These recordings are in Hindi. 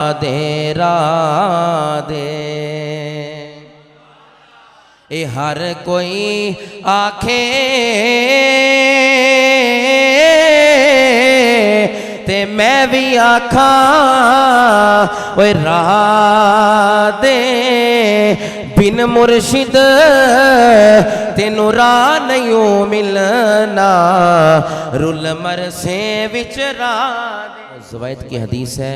राधे राधे। ए हर कोई आखे ते मैं भी आखा ओए राधे बिन मुर्शिद तेनू राह नहीं मिलना रुल मर से विच राधे। ज़ुवैद की हदीस है,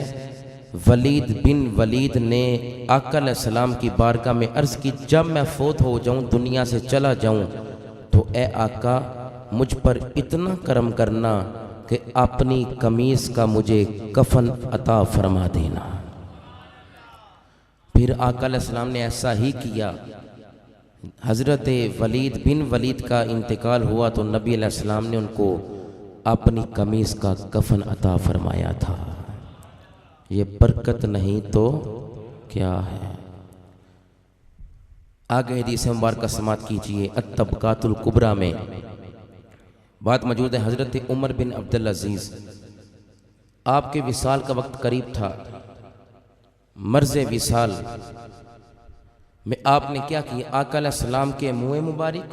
वलीद बिन वलीद ने आका अलैहिस्सलाम की बारगाह में अर्ज़ की, जब मैं फोत हो जाऊं, दुनिया से चला जाऊं, तो ए आका मुझ पर इतना करम करना कि अपनी कमीज़ का मुझे कफन अता फरमा देना। फिर आका अलैहिस्सलाम ने ऐसा ही किया। हज़रत वलीद बिन वलीद का इंतकाल हुआ तो नबी अलैहिस्सलाम ने उनको अपनी कमीज़ का कफन अता फरमाया था। ये बरकत नहीं तो क्या है। आगे हदीस मुबारक समात कीजिए। अत-तबकातुल कुबरा में बात मौजूद है। हज़रत उमर बिन अब्दुल अजीज़, आपके विसाल का वक्त करीब था। मर्ज़ विसाल में आपने क्या किया, आका अलैहिस्सलाम के मुँह मुबारक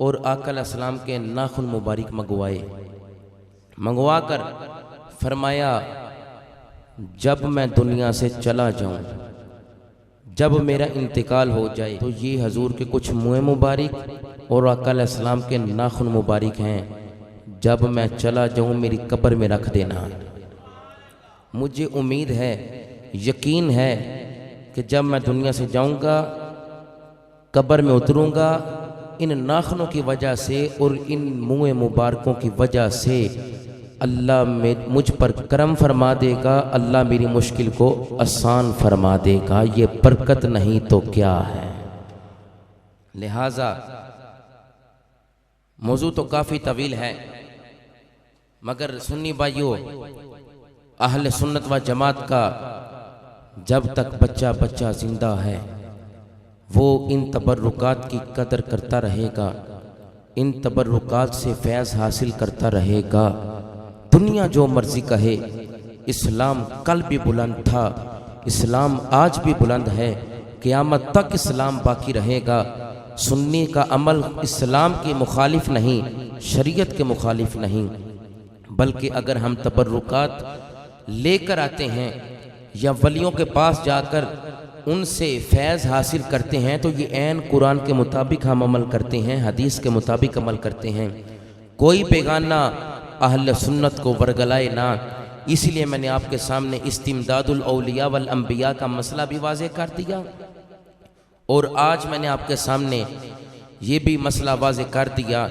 और आका अलैहिस्सलाम के नाखून मुबारक मंगवा कर फरमाया, जब मैं दुनिया से चला जाऊं, जब मेरा इंतकाल हो जाए, तो ये हजूर के कुछ मुँह मुबारक और आका अलैहिस्सलाम के नाखून मुबारक हैं, जब मैं चला जाऊं मेरी कब्र में रख देना। मुझे उम्मीद है, यकीन है कि जब मैं दुनिया से जाऊंगा, कब्र में उतरूंगा, इन नाखूनों की वजह से और इन मुँह मुबारकों की वजह से अल्लाह में मुझ पर करम फरमा देगा, अल्लाह मेरी मुश्किल को आसान फरमा देगा। ये बरकत नहीं तो क्या है। लिहाजा मौजू तो काफ़ी तवील है, मगर सुन्नी भाइयों, अहले सुन्नत व जमात का जब तक बच्चा जिंदा है वो इन तबर्रुकात की कदर करता रहेगा, इन तबर्रुकात से फैज़ हासिल करता रहेगा। दुनिया जो मर्जी कहे, इस्लाम कल भी बुलंद था, इस्लाम आज भी बुलंद है, क़यामत तक इस्लाम बाकी रहेगा। सुन्नी का अमल इस्लाम के मुखालिफ नहीं, शरीयत के मुखालिफ नहीं, बल्कि अगर हम तबर्रुकात लेकर आते हैं या वलियों के पास जाकर उनसे फैज़ हासिल करते हैं, तो ये ऐन कुरान के मुताबिक हम अमल करते हैं, हदीस के मुताबिक अमल करते हैं। कोई बेगाना अहले सुन्नत को वरगलाए ना। इसलिए मैंने आपके सामने इस्तिमदादुल औलिया वल अंबिया का मसला भी वाज़े कर दिया, और आज मैंने आपके सामने ये भी मसला वाज़े कर दिया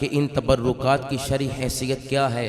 कि इन तबर्रुकात की शरई हैसियत क्या है।